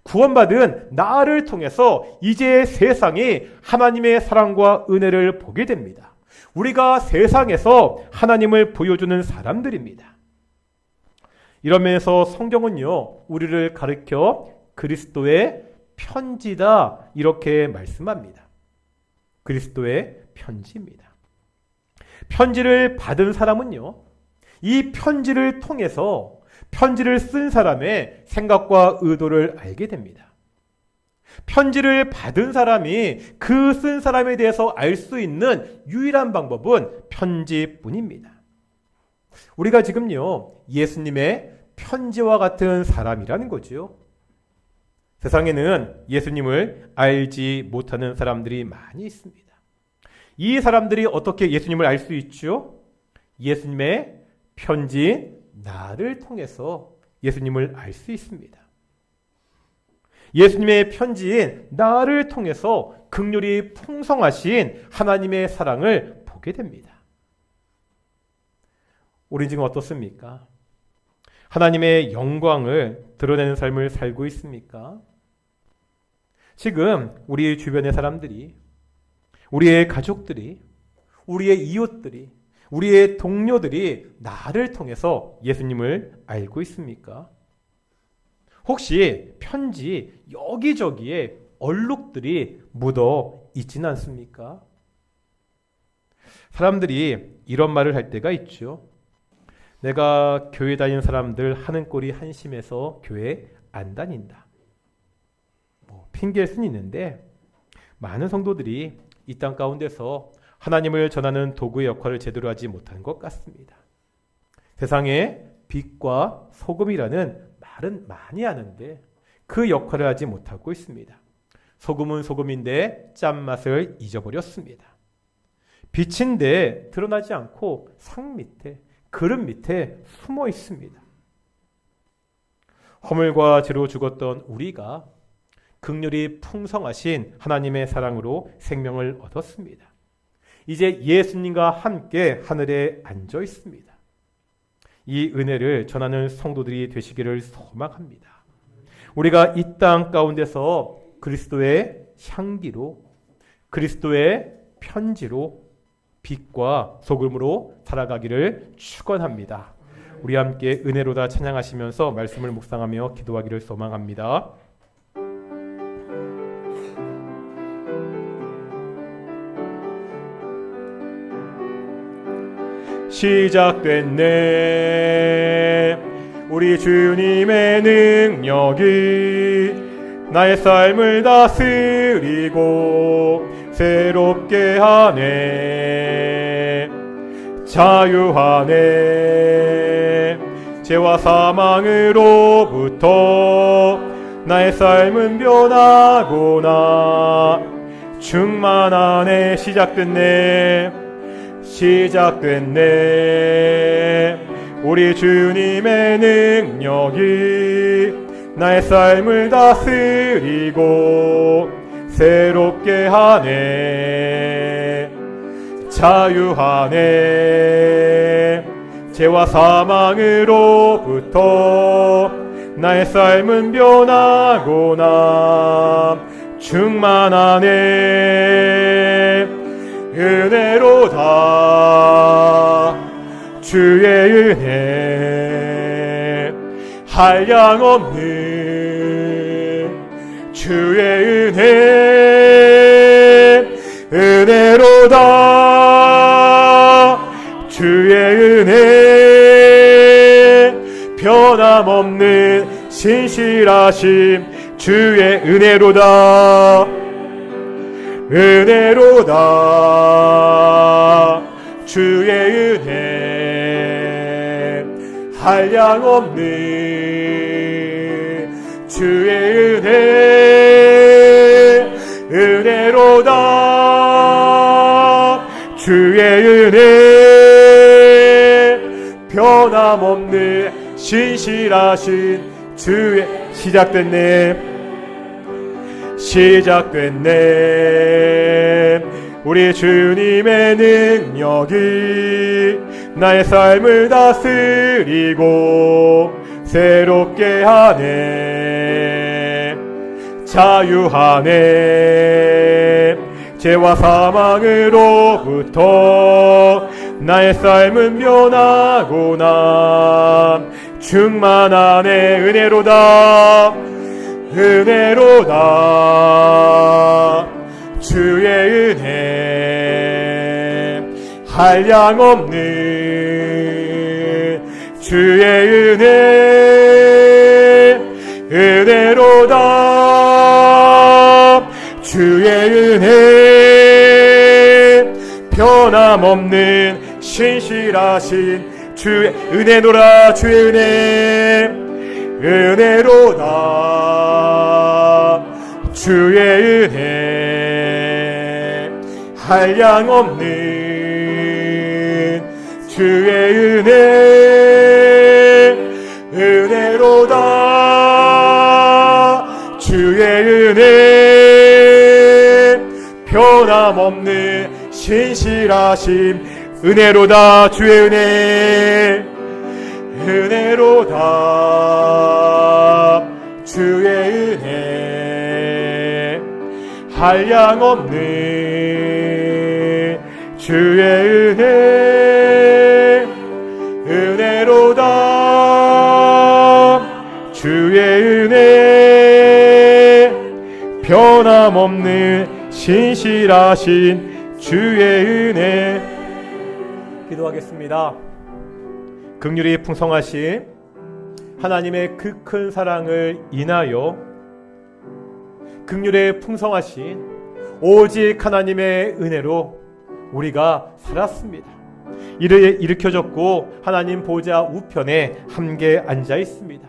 구원받은 나를 통해서 이제 세상이 하나님의 사랑과 은혜를 보게 됩니다. 우리가 세상에서 하나님을 보여주는 사람들입니다. 이런 면에서 성경은요, 우리를 가르쳐 그리스도의 편지다 이렇게 말씀합니다. 그리스도의 편지입니다. 편지를 받은 사람은요, 이 편지를 통해서 편지를 쓴 사람의 생각과 의도를 알게 됩니다. 편지를 받은 사람이 그 쓴 사람에 대해서 알 수 있는 유일한 방법은 편지뿐입니다. 우리가 지금요, 예수님의 편지와 같은 사람이라는 거죠. 세상에는 예수님을 알지 못하는 사람들이 많이 있습니다. 이 사람들이 어떻게 예수님을 알 수 있죠? 예수님의 편지 나를 통해서 예수님을 알 수 있습니다. 예수님의 편지인 나를 통해서 긍휼이 풍성하신 하나님의 사랑을 보게 됩니다. 우리 지금 어떻습니까? 하나님의 영광을 드러내는 삶을 살고 있습니까? 지금 우리 주변의 사람들이, 우리의 가족들이, 우리의 이웃들이, 우리의 동료들이 나를 통해서 예수님을 알고 있습니까? 혹시 편지 여기저기에 얼룩들이 묻어 있지는 않습니까? 사람들이 이런 말을 할 때가 있죠. 내가 교회 다니는 사람들 하는 꼴이 한심해서 교회 안 다닌다. 핑계일 수는 있는데 많은 성도들이 이 땅 가운데서 하나님을 전하는 도구의 역할을 제대로 하지 못한 것 같습니다. 세상에 빛과 소금이라는 말은 많이 하는데 그 역할을 하지 못하고 있습니다. 소금은 소금인데 짠맛을 잊어버렸습니다. 빛인데 드러나지 않고 상 밑에, 그릇 밑에 숨어 있습니다. 허물과 죄로 죽었던 우리가 긍휼이 풍성하신 하나님의 사랑으로 생명을 얻었습니다. 이제 예수님과 함께 하늘에 앉아 있습니다. 이 은혜를 전하는 성도들이 되시기를 소망합니다. 우리가 이 땅 가운데서 그리스도의 향기로, 그리스도의 편지로, 빛과 소금으로 살아가기를 축원합니다. 우리 함께 은혜로다 찬양하시면서 말씀을 묵상하며 기도하기를 소망합니다. 시작됐네. 우리 주님의 능력이 나의 삶을 다스리고 새롭게 하네. 자유하네. 죄와 사망으로부터 나의 삶은 변하구나. 충만하네. 시작됐네. 시작됐네. 우리 주님의 능력이 나의 삶을 다스리고 새롭게 하네. 자유하네. 죄와 사망으로부터 나의 삶은 변하구나. 충만하네. 은혜로다. 주의 은혜 한량없는 주의 은혜. 은혜로다. 주의 은혜 변함없는 신실하심. 주의 은혜로다. 은혜로다. 주의 은혜 한량없는 주의 은혜. 은혜로다. 주의 은혜 변함없는 신실하신 주의 시작됐네. 우리 주님의 능력이 나의 삶을 다스리고 새롭게 하네. 자유하네. 죄와 사망으로부터 나의 삶은 변하구나. 충만하네. 은혜로다. 은혜로다. 주의 은혜 한량없는 주의 은혜 은혜로다. 주의 은혜 변함없는 신실하신 주의 은혜노라. 주의 은혜 은혜로다. 주의 은혜 한량없는 주의 은혜 은혜로다. 주의 은혜 변함없는 신실하심 은혜로다. 주의 은혜 은혜로다. 주의 은혜 한량없는 주의 은혜 은혜로다. 주의 은혜 변함없는 신실하신 주의 은혜. 기도하겠습니다. 긍휼이 풍성하신 하나님의 그 큰 사랑을 인하여 긍휼에 풍성하신 오직 하나님의 은혜로 우리가 살았습니다. 일으켜졌고 하나님 보좌 우편에 함께 앉아 있습니다.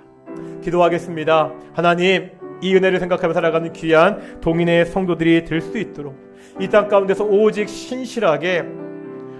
기도하겠습니다. 하나님, 이 은혜를 생각하며 살아가는 귀한 동인의 성도들이 될 수 있도록 이 땅 가운데서 오직 신실하게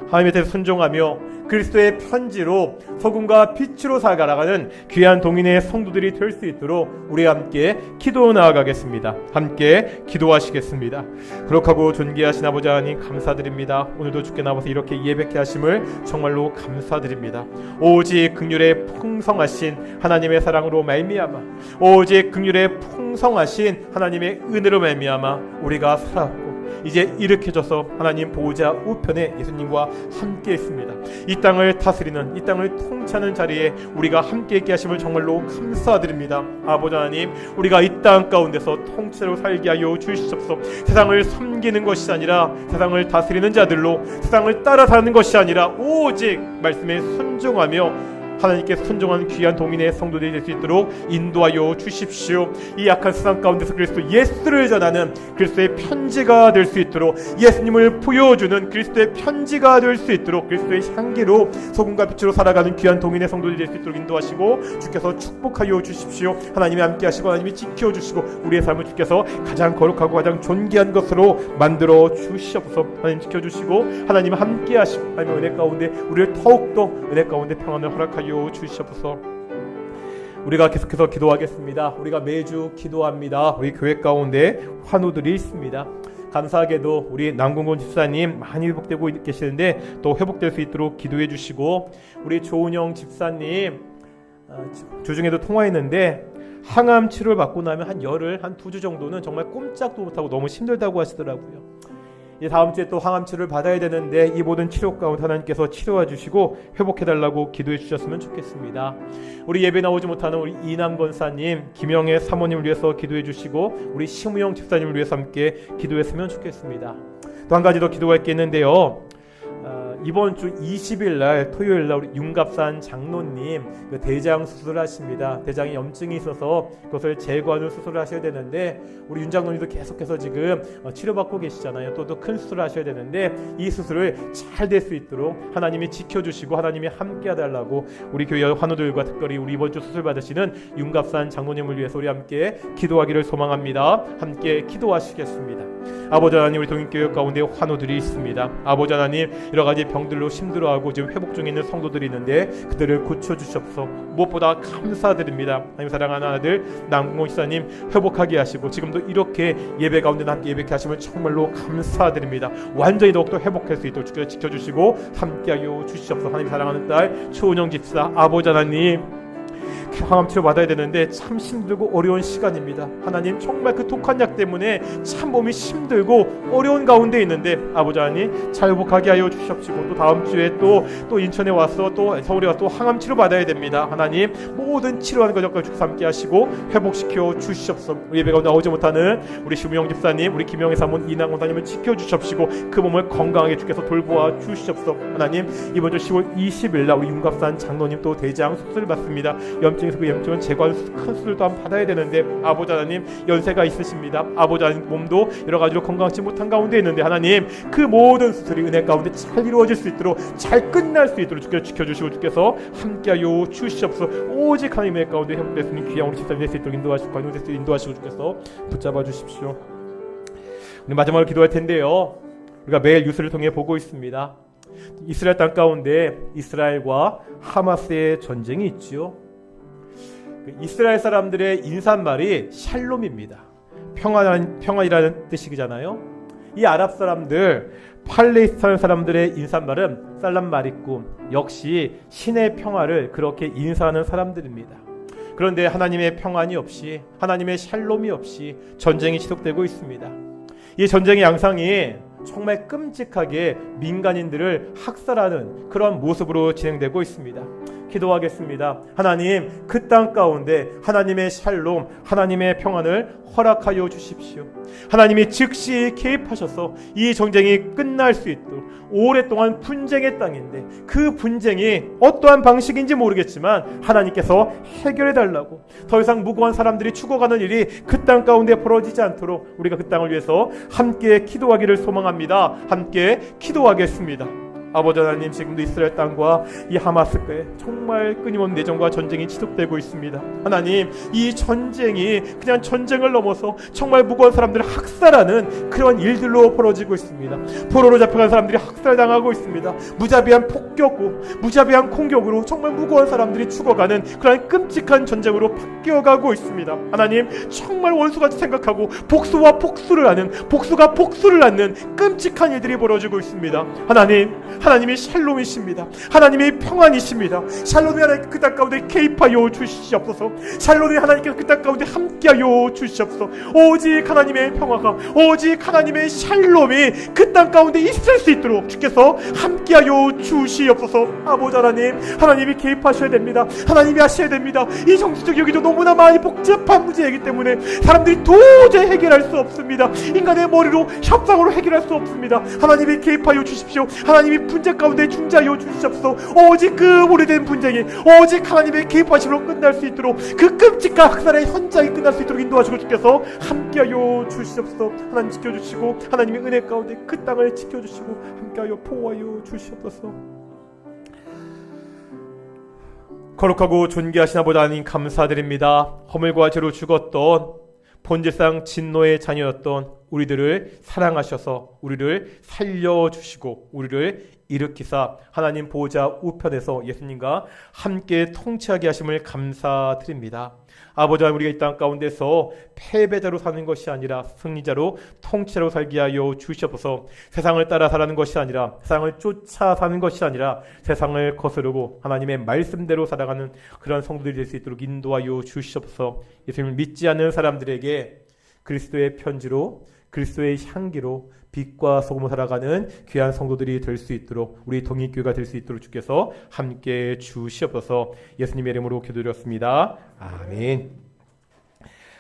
하나님의 뜻에 순종하며 그리스도의 편지로 소금과 빛으로 살아가는 귀한 동인의 성도들이 될 수 있도록 우리 함께 기도 나아가겠습니다. 함께 기도하시겠습니다. 거룩하고 존귀하신 아버지 하나님 감사드립니다. 오늘도 주께 나와서 이렇게 예배케 하심을 정말로 감사드립니다. 오직 긍휼의 풍성하신 하나님의 사랑으로 말미암아 오직 긍휼의 풍성하신 하나님의 은혜로 말미암아 우리가 살았고 이제 일으켜져서 하나님 보호자 우편에 예수님과 함께 있습니다. 이 땅을 다스리는 이 땅을 통치하는 자리에 우리가 함께 있게 하심을 정말로 감사드립니다. 아버지 하나님, 우리가 이 땅 가운데서 통치로 살게 하여 주시옵소서. 세상을 섬기는 것이 아니라 세상을 다스리는 자들로 세상을 따라 사는 것이 아니라 오직 말씀에 순종하며 하나님께 순종한 귀한 동인의 성도들이 될 수 있도록 인도하여 주십시오. 이 약한 세상 가운데서 그리스도 예수를 전하는 그리스도의 편지가 될 수 있도록 예수님을 보여주는 그리스도의 편지가 될 수 있도록 그리스도의 향기로 소금과 빛으로 살아가는 귀한 동인의 성도들이 될 수 있도록 인도하시고 주께서 축복하여 주십시오. 하나님이 함께 하시고 하나님이 지켜주시고 우리의 삶을 주께서 가장 거룩하고 가장 존귀한 것으로 만들어 주시옵소서. 하나님 지켜주시고 하나님 함께 하시고 하나님의 은혜 가운데 우리를 더욱더 은혜 가운데 평안을 허락하여 주시옵소서. 우리가 계속해서 기도하겠습니다. 우리가 매주 기도합니다. 우리 교회 가운데 환우들이 있습니다. 감사하게도 우리 남궁곤 집사님 많이 회복되고 계시는데 또 회복될 수 있도록 기도해 주시고 우리 조은영 집사님 주중에도 통화했는데 항암 치료를 받고 나면 한 열흘, 한 2주 정도는 정말 꼼짝도 못하고 너무 힘들다고 하시더라고요. 이제 다음 주에 또 항암 치료를 받아야 되는데 이 모든 치료 가운데 하나님께서 치료해 주시고 회복해달라고 기도해 주셨으면 좋겠습니다. 우리 예배 나오지 못하는 우리 이남 권사님, 김영애 사모님을 위해서 기도해 주시고 우리 심우영 집사님을 위해서 함께 기도했으면 좋겠습니다. 또 한 가지 더 기도할 게 있는데요. 이번 주 20일 날 토요일 날 우리 윤갑산 장로님 그 대장 수술하십니다. 대장에 염증이 있어서 그것을 제거하는 수술을 하셔야 되는데 우리 윤 장로님도 계속해서 지금 치료받고 계시잖아요. 또 큰 수술을 하셔야 되는데 이 수술을 잘 될 수 있도록 하나님이 지켜주시고 하나님이 함께 해달라고 우리 교회 환우들과 특별히 우리 이번 주 수술 받으시는 윤갑산 장로님을 위해서 우리 함께 기도하기를 소망합니다. 함께 기도하시겠습니다. 아버지 하나님, 우리 동인교회 가운데 환우들이 있습니다. 아버지 하나님, 여러 가지 병들로 힘들어하고 지금 회복 중에 있는 성도들이 있는데 그들을 고쳐주시옵소서. 무엇보다 감사드립니다. 하나님 사랑하는 아들 남궁호 집사님 회복하게 하시고 지금도 이렇게 예배 가운데 함께 예배케 하시면 정말로 감사드립니다. 완전히 더욱더 회복할 수 있도록 주께서 지켜주시고 함께하여 주시옵소서. 하나님 사랑하는 딸 초은영 집사 아버지 하나님 항암 치료 받아야 되는데 참 힘들고 어려운 시간입니다. 하나님 정말 그 독한 약 때문에 참 몸이 힘들고 어려운 가운데 있는데 아버지 하나님 잘 회복하게 하여 주시옵시고 또 다음 주에 또 인천에 와서 또 서울에 와서 또 항암 치료 받아야 됩니다. 하나님 모든 치료하는 과정까지 주께서 함께 하시고 회복시켜 주시옵소서. 우리 예배 가운데 나오지 못하는 우리 심우영 집사님 우리 김영희 사모님 이낙원 사님을 지켜주시옵시고 그 몸을 건강하게 주께서 돌보아 주시옵소서. 하나님 이번 주 10월 20일 날 우리 윤갑산 장로님 또 대장 수술을 받습니다. 염증에서 그 염증은 제거하는 큰 수술도 한번 받아야 되는데 아버지 하나님 연세가 있으십니다. 아버지 하나님 몸도 여러 가지로 건강하지 못한 가운데 있는데 하나님 그 모든 수술이 은혜 가운데 잘 이루어질 수 있도록 잘 끝날 수 있도록 주께서 지켜주시고 주께서 함께하여 주시옵소서. 오직 하나님의 은혜 가운데 회복됐으니 귀한 우리 집사님 될 수 있도록 인도하시고 인도하시고 주께서 붙잡아 주십시오. 우리 마지막으로 기도할 텐데요. 우리가 매일 뉴스를 통해 보고 있습니다. 이스라엘 땅 가운데 이스라엘과 하마스의 전쟁이 있지요. 이스라엘 사람들의 인사말이 샬롬입니다. 평안이라는 뜻이잖아요. 이 아랍 사람들, 팔레스타인 사람들의 인사말은 살람 마리쿰, 역시 신의 평화를 그렇게 인사하는 사람들입니다. 그런데 하나님의 평안이 없이, 하나님의 샬롬이 없이 전쟁이 지속되고 있습니다. 이 전쟁의 양상이 정말 끔찍하게 민간인들을 학살하는 그런 모습으로 진행되고 있습니다. 기도하겠습니다. 하나님 그 땅 가운데 하나님의 샬롬 하나님의 평안을 허락하여 주십시오. 하나님이 즉시 개입하셔서 이 전쟁이 끝날 수 있도록 오랫동안 분쟁의 땅인데 그 분쟁이 어떠한 방식인지 모르겠지만 하나님께서 해결해 달라고 더 이상 무고한 사람들이 죽어가는 일이 그 땅 가운데 벌어지지 않도록 우리가 그 땅을 위해서 함께 기도하기를 소망합니다. 함께 기도하겠습니다. 아버지 하나님 지금도 이스라엘 땅과 이 하마스과의 정말 끊임없는 내전과 전쟁이 지속되고 있습니다. 하나님 이 전쟁이 그냥 전쟁을 넘어서 정말 무고한 사람들을 학살하는 그런 일들로 벌어지고 있습니다. 포로로 잡혀간 사람들이 학살당하고 있습니다. 무자비한 폭격으로 무자비한 공격으로 정말 무고한 사람들이 죽어가는 그런 끔찍한 전쟁으로 바뀌어가고 있습니다. 하나님 정말 원수같이 생각하고 복수와 복수를 하는 복수가 복수를 낳는 끔찍한 일들이 벌어지고 있습니다. 하나님이 샬롬이십니다. 하나님이 평안이십니다. 샬롬이 하나님 그 땅 가운데 개입하여 주시옵소서. 샬롬이 하나님께서 그 땅 가운데 함께하여 주시옵소서. 오직 하나님의 평화가 오직 하나님의 샬롬이 그 땅 가운데 있을 수 있도록 주께서 함께하여 주시옵소서. 아버지 하나님이 개입하셔야 됩니다. 하나님이 하셔야 됩니다. 이 정치적 여기도 너무나 많이 복잡한 문제이기 때문에 사람들이 도저히 해결할 수 없습니다. 인간의 머리로 협상으로 해결할 수 없습니다. 하나님이 개입하여 주십시오. 하나님이 분쟁 가운데 중재하여 주시옵소서. 오직 그 오래된 분쟁이 오직 하나님의 개입하심으로 끝날 수 있도록 그 끔찍한 학살의 현장이 끝날 수 있도록 인도하시고 주께서 함께하여 주시옵소서. 하나님 지켜주시고 하나님의 은혜 가운데 그 땅을 지켜주시고 함께하여 보호하여 주시옵소서. 거룩하고 존귀하신 아버지 하나님 감사드립니다. 허물과 죄로 죽었던 본질상 진노의 자녀였던 우리들을 사랑하셔서 우리를 살려주시고 우리를 일으키사 하나님 보호자 우편에서 예수님과 함께 통치하게 하심을 감사드립니다. 아버지 하나님 우리가 이 땅 가운데서 패배자로 사는 것이 아니라 승리자로 통치자로 살게 하여 주시옵소서. 세상을 따라 살아가는 것이 아니라 세상을 쫓아 사는 것이 아니라 세상을 거스르고 하나님의 말씀대로 살아가는 그런 성도들이 될 수 있도록 인도하여 주시옵소서. 예수님을 믿지 않는 사람들에게 그리스도의 편지로 그리스도의 향기로 빛과 소금으로 살아가는 귀한 성도들이 될 수 있도록 우리 동익교회가 될 수 있도록 주께서 함께 주시옵소서. 예수님의 이름으로 기도드렸습니다. 아멘.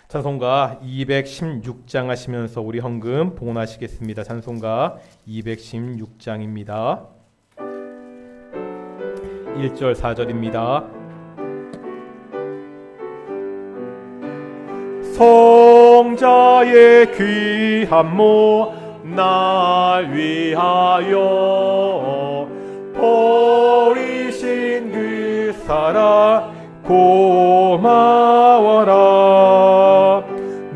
찬송가 216장 하시면서 우리 헌금 봉헌하시겠습니다. 찬송가 216장입니다. 1절 4절입니다. 성자의 귀한 몸 날 위하여 버리신 그 사랑 고마워라.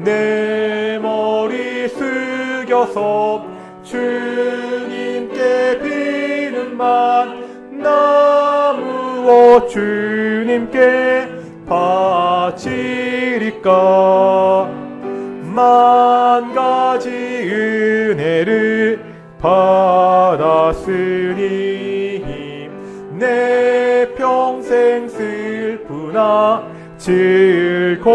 내 머리 숙여서 주님께 비는 나무어 주님께 바치리까. 만 가지 은혜를 받았으니 내 평생 슬프나 즐거우나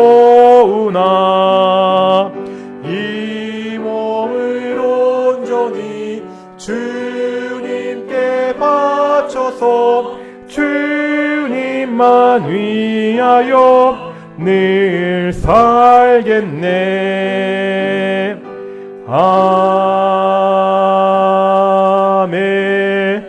이 몸을 온전히 주님께 바쳐서 주님만 위하여 늘 살겠네. 아멘.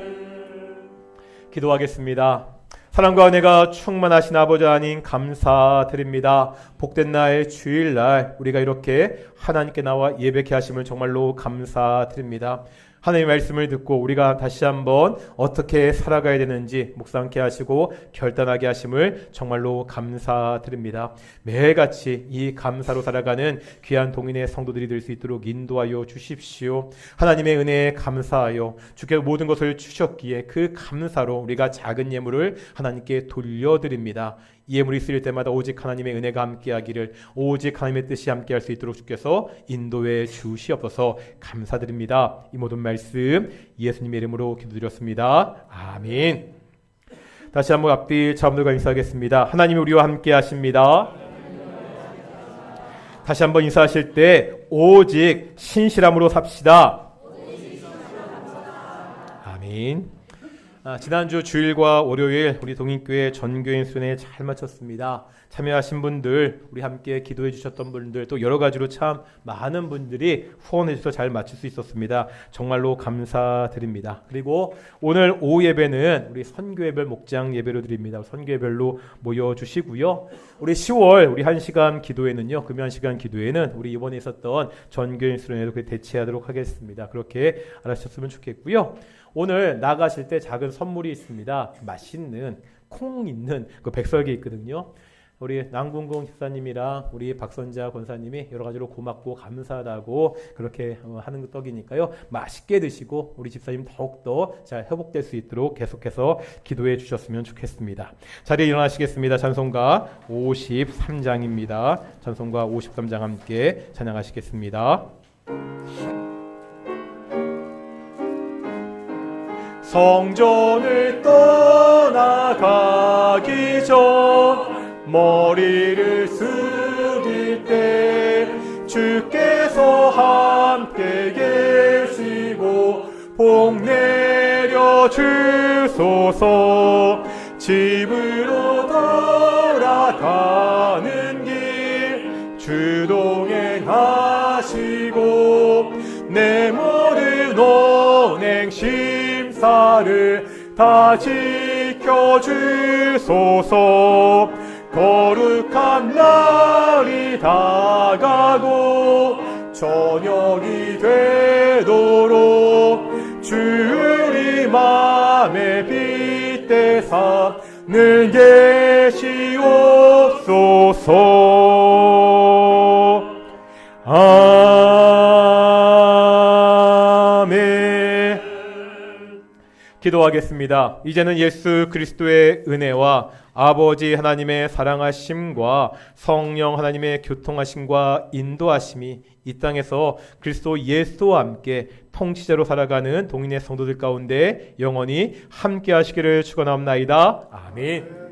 기도하겠습니다. 사랑과 은혜가 충만하신 아버지 하나님 감사드립니다. 복된 날 주일날 우리가 이렇게 하나님께 나와 예배케 하심을 정말로 감사드립니다. 하나님의 말씀을 듣고 우리가 다시 한번 어떻게 살아가야 되는지 묵상케 하시고 결단하게 하심을 정말로 감사드립니다. 매일같이 이 감사로 살아가는 귀한 동인의 성도들이 될 수 있도록 인도하여 주십시오. 하나님의 은혜에 감사하여 주께 모든 것을 주셨기에 그 감사로 우리가 작은 예물을 하나님께 돌려드립니다. 이 예물이 쓰일 때마다 오직 하나님의 은혜가 함께하기를, 오직 하나님의 뜻이 함께할 수 있도록 주께서 인도해 주시옵소서. 감사드립니다. 이 모든 말씀 예수님의 이름으로 기도드렸습니다. 아멘. 다시 한번 앞뒤 자분들과 인사하겠습니다. 하나님이 우리와 함께 하십니다. 다시 한번 인사하실 때 오직 신실함으로 삽시다. 아멘. 지난주 주일과 월요일 우리 동인교회 전교인 수련회 잘 마쳤습니다. 참여하신 분들, 우리 함께 기도해 주셨던 분들, 또 여러 가지로 참 많은 분들이 후원해 주셔서 잘 마칠 수 있었습니다. 정말로 감사드립니다. 그리고 오늘 오후 예배는 우리 선교예별 목장 예배로 드립니다. 선교예별로 모여주시고요. 우리 10월 우리 1시간 기도회는요, 금요 1시간 기도회는 우리 이번에 있었던 전교인 수련회로 대체하도록 하겠습니다. 그렇게 알아주셨으면 좋겠고요. 오늘 나가실 때 작은 선물이 있습니다. 맛있는 콩 있는 그 백설기 있거든요. 우리 남궁공 집사님이랑 우리 박선자 권사님이 여러 가지로 고맙고 감사하다고 그렇게 하는 떡이니까요. 맛있게 드시고 우리 집사님 더욱더 잘 회복될 수 있도록 계속해서 기도해 주셨으면 좋겠습니다. 자리에 일어나시겠습니다. 찬송가 53장입니다. 찬송가 53장 함께 찬양하시겠습니다. 성전을 떠나가기 전 머리를 숙일 때 주께서 함께 계시고 복 내려 주소서. 집으로 돌아가는 길 주 동행하시고 내 모든 언행 심사를 다 지켜주소서. 거룩한 날이 다가고 저녁이 되도록 주 우리 맘에 빗대사 늘 계시옵소서. 아멘. 기도하겠습니다. 이제는 예수 그리스도의 은혜와 아버지 하나님의 사랑하심과 성령 하나님의 교통하심과 인도하심이 이 땅에서 그리스도 예수와 함께 통치자로 살아가는 동인의 성도들 가운데 영원히 함께 하시기를 축원합니다. 아멘.